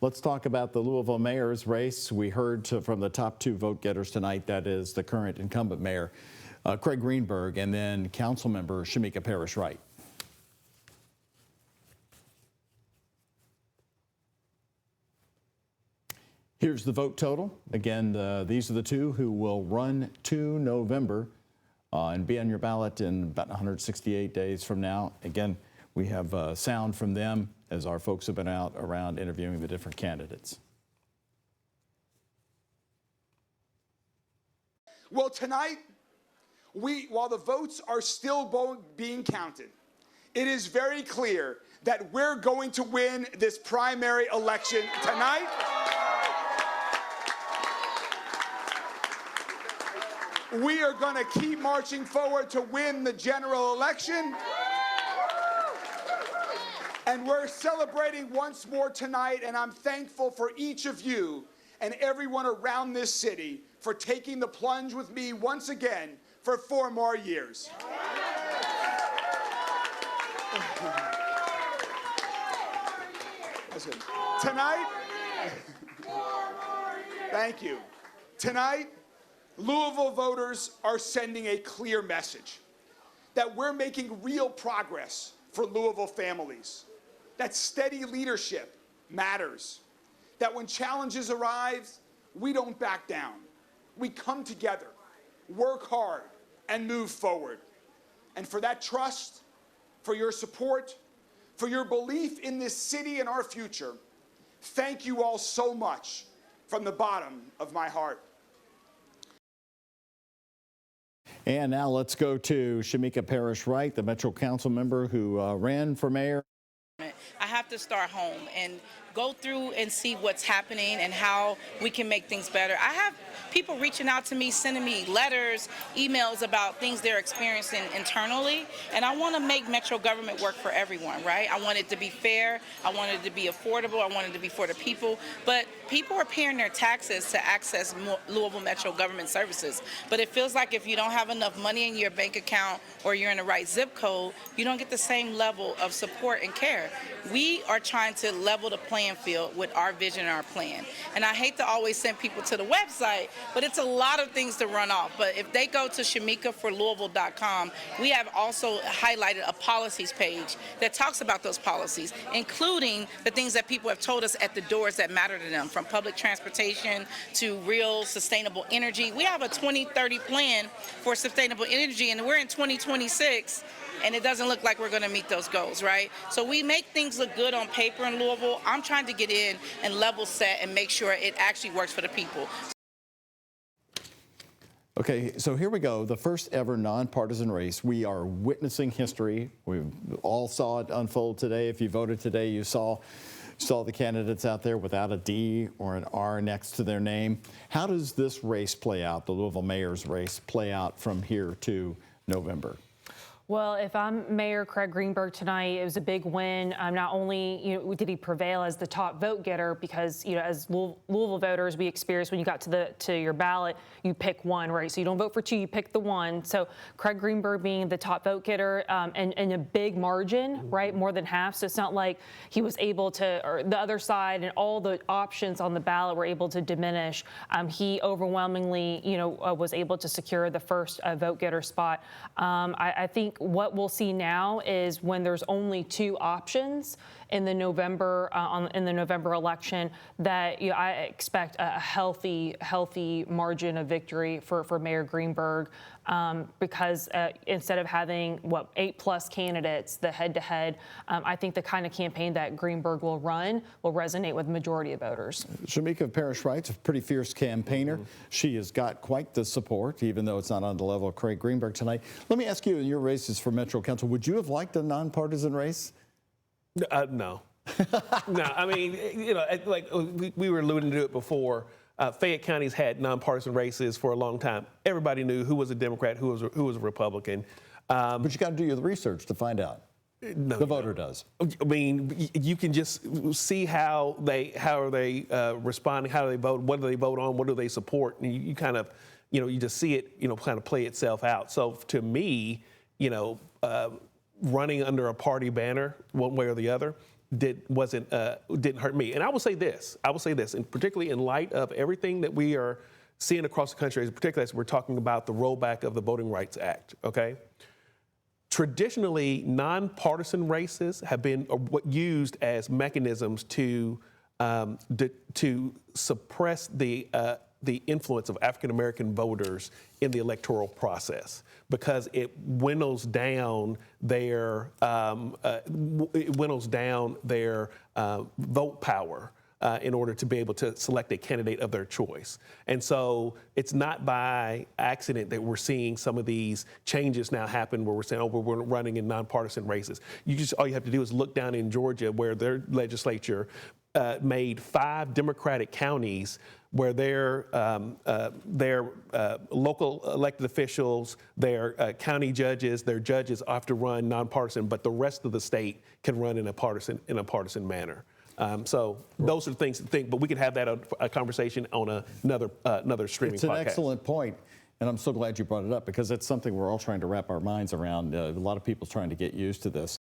Let's talk about the Louisville Mayor's race. We heard from the top two vote getters tonight, that is the current incumbent mayor, Craig Greenberg, and then council member Shameka Parrish-Wright. Here's the vote total. Again, these are the two who will run to November and be on your ballot in about 168 days from now. Again, we have sound from them as our folks have been out around interviewing the different candidates. Well, tonight, while the votes are still being counted, it is very clear that we're going to win this primary election tonight. We are going to keep marching forward to win the general election. And we're celebrating once more tonight, and I'm thankful for each of you and everyone around this city for taking the plunge with me once again for 4 more years. That's good. Tonight, thank you. Tonight, Louisville voters are sending a clear message that we're making real progress for Louisville families, that steady leadership matters, that when challenges arise, we don't back down. We come together, work hard, and move forward. And for that trust, for your support, for your belief in this city and our future, thank you all so much from the bottom of my heart. And now let's go to Shameka Parrish-Wright, the Metro Council member who ran for mayor. I have to start home and go through and see what's happening and how we can make things better. I have people reaching out to me, sending me letters, emails about things they're experiencing internally, and I want to make Metro government work for everyone, right? I want it to be fair, I want it to be affordable, I want it to be for the people, but people are paying their taxes to access Louisville Metro government services, but it feels like if you don't have enough money in your bank account or you're in the right zip code, you don't get the same level of support and care. We are trying to level the playing field with our vision and our plan. And I hate to always send people to the website, but it's a lot of things to run off. But if they go to shamekaforlouisville.com, we have also highlighted a policies page that talks about those policies, including the things that people have told us at the doors that matter to them, from public transportation to real sustainable energy. We have a 2030 plan for sustainable energy, and we're in 2026. And it doesn't look like we're going to meet those goals, right? So we make things look good on paper in Louisville. I'm trying to get in and level set and make sure it actually works for the people. Okay, so here we go. The first ever nonpartisan race. We are witnessing history. We all saw it unfold today. If you voted today, you saw the candidates out there without a D or an R next to their name. How does this race play out, the Louisville Mayor's race, play out from here to November? Well, if I'm Mayor Craig Greenberg tonight, it was a big win. Not only did he prevail as the top vote getter, because as Louisville voters, we experienced when you got to your ballot, you pick one, right? So you don't vote for two, you pick the one. So Craig Greenberg being the top vote getter and a big margin, right, more than half. So it's not like he was able to, or the other side and all the options on the ballot were able to diminish. He overwhelmingly, was able to secure the first vote getter spot. I think what we'll see now is when there's only 2 options in the November election, that I expect a healthy margin of victory for Mayor Greenberg, because instead of having 8+ candidates, the head-to-head, I think the kind of campaign that Greenberg will run will resonate with the majority of voters. Shameka Parrish-Wright's a pretty fierce campaigner. She has got quite the support, even though it's not on the level of Craig Greenberg tonight. Let me ask you, in your races for Metro Council, would you have liked a nonpartisan race? No. No, I mean, like we were alluding to it before. Fayette County's had nonpartisan races for a long time. Everybody knew who was a Democrat, who was a Republican. But you got to do the research to find out. No, the voter does. I mean, you can just see how are they responding, how do they vote, what do they vote on, what do they support, and you kind of, you just see it, kind of play itself out. So to me, running under a party banner, one way or the other, didn't hurt me. And I will say this, and particularly in light of everything that we are seeing across the country, particularly as we're talking about the rollback of the Voting Rights Act, okay? Traditionally, nonpartisan races have been used as mechanisms to suppress the influence of African American voters in the electoral process, because it winnows down their vote power in order to be able to select a candidate of their choice. And so it's not by accident that we're seeing some of these changes now happen where we're saying, oh, we're running in nonpartisan races. All you have to do is look down in Georgia, where their legislature made 5 Democratic counties where their local elected officials, their county judges, their judges have to run nonpartisan, but the rest of the state can run in a partisan manner. So those are the things to think, but we could have that a conversation on another streaming podcast. It's an excellent point, and I'm so glad you brought it up, because it's something we're all trying to wrap our minds around. A lot of people trying to get used to this.